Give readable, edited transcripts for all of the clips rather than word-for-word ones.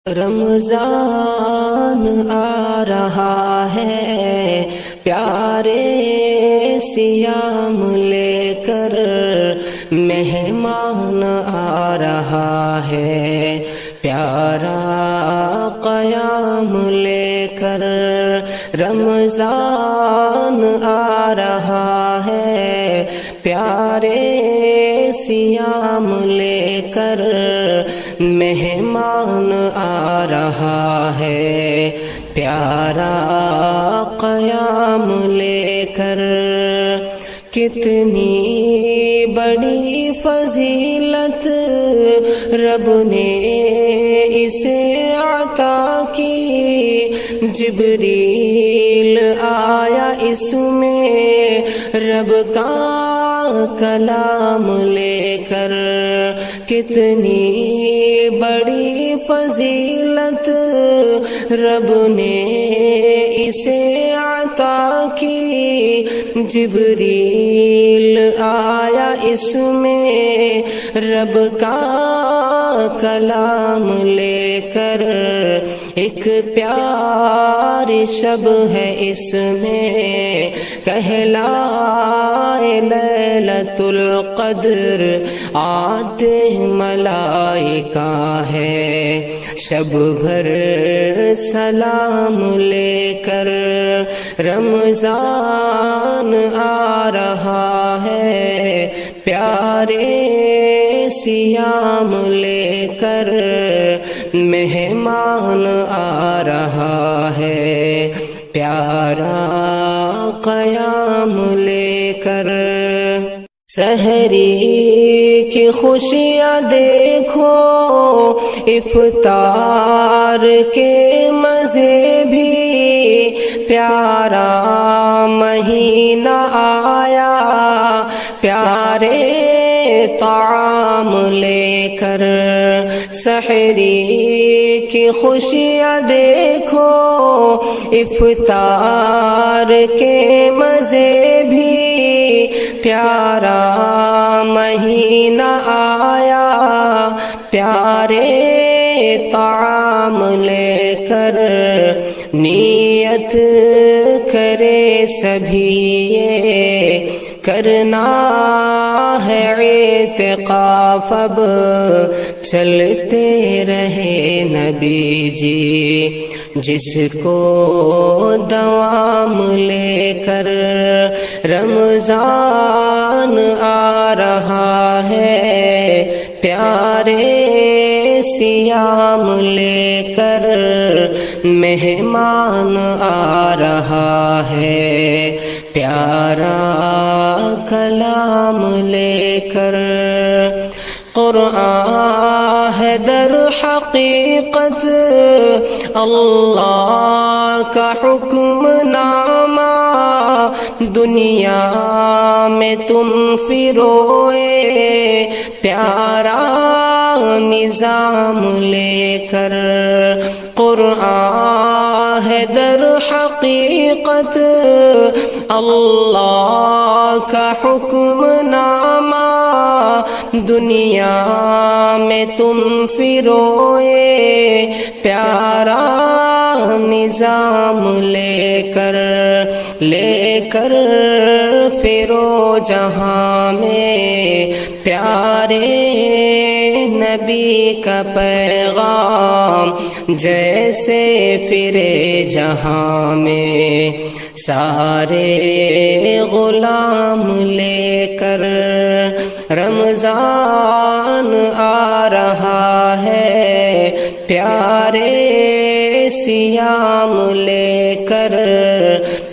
رمضان آ رہا ہے پیارے سیام لے کر، مہمان آ رہا ہے پیارا قیام لے کر۔ رمضان آ رہا ہے پیارے سیام لے کر، مہمان آ رہا ہے پیارا قیام لے کر۔ کتنی بڑی فضیلت رب نے اسے عطا کی، جبریل آیا اس میں رب کا کلام لے کر۔ کتنی بڑی فضیلت رب نے اسے عطا کی، جبریل آیا اس میں رب کا کلام لے کر۔ ایک پیاری شب ہے اس میں کہلائے لیلۃ القدر، آتے ملائکہ ہے شب بھر سلام لے کر۔ رمضان آ رہا ہے پیارے سیام لے کر، مہمان آ رہا ہے پیارا قیام لے کر۔ سحری کی خوشیاں دیکھو، افطار کے مزے بھی، پیارا مہینہ آیا پیارے طعام لے کر۔ سحری کی خوشیاں دیکھو، افطار کے مزے بھی، پیارا مہینہ آیا پیارے طعام لے کر۔ نیت کرے سبھی یہ کرنا ہے اعتکاف، اب چلتے رہے نبی جی جس کو دوام لے کر۔ رمضان آ رہا ہے پیارے سیام لے کر، مہمان آ رہا ہے پیارا کلام لے کر۔ قرآن ہے در حقیقت اللہ کا حکم نامہ، دنیا میں تم پھروئے پیارا نظام لے کر۔ قرآن ہے در حقیقت اللہ کا حکم نامہ، دنیا میں تم پھروئے پیارا نظام لے کر پھرو جہاں میں پیارے نبی کا پیغام، جیسے پھرے جہاں میں سارے غلام لے کر۔ رمضان آ رہا ہے پیارے سیام لے کر،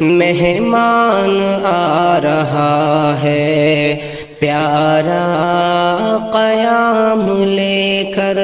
مہمان آ رہا ہے پیارا قیام لے کر۔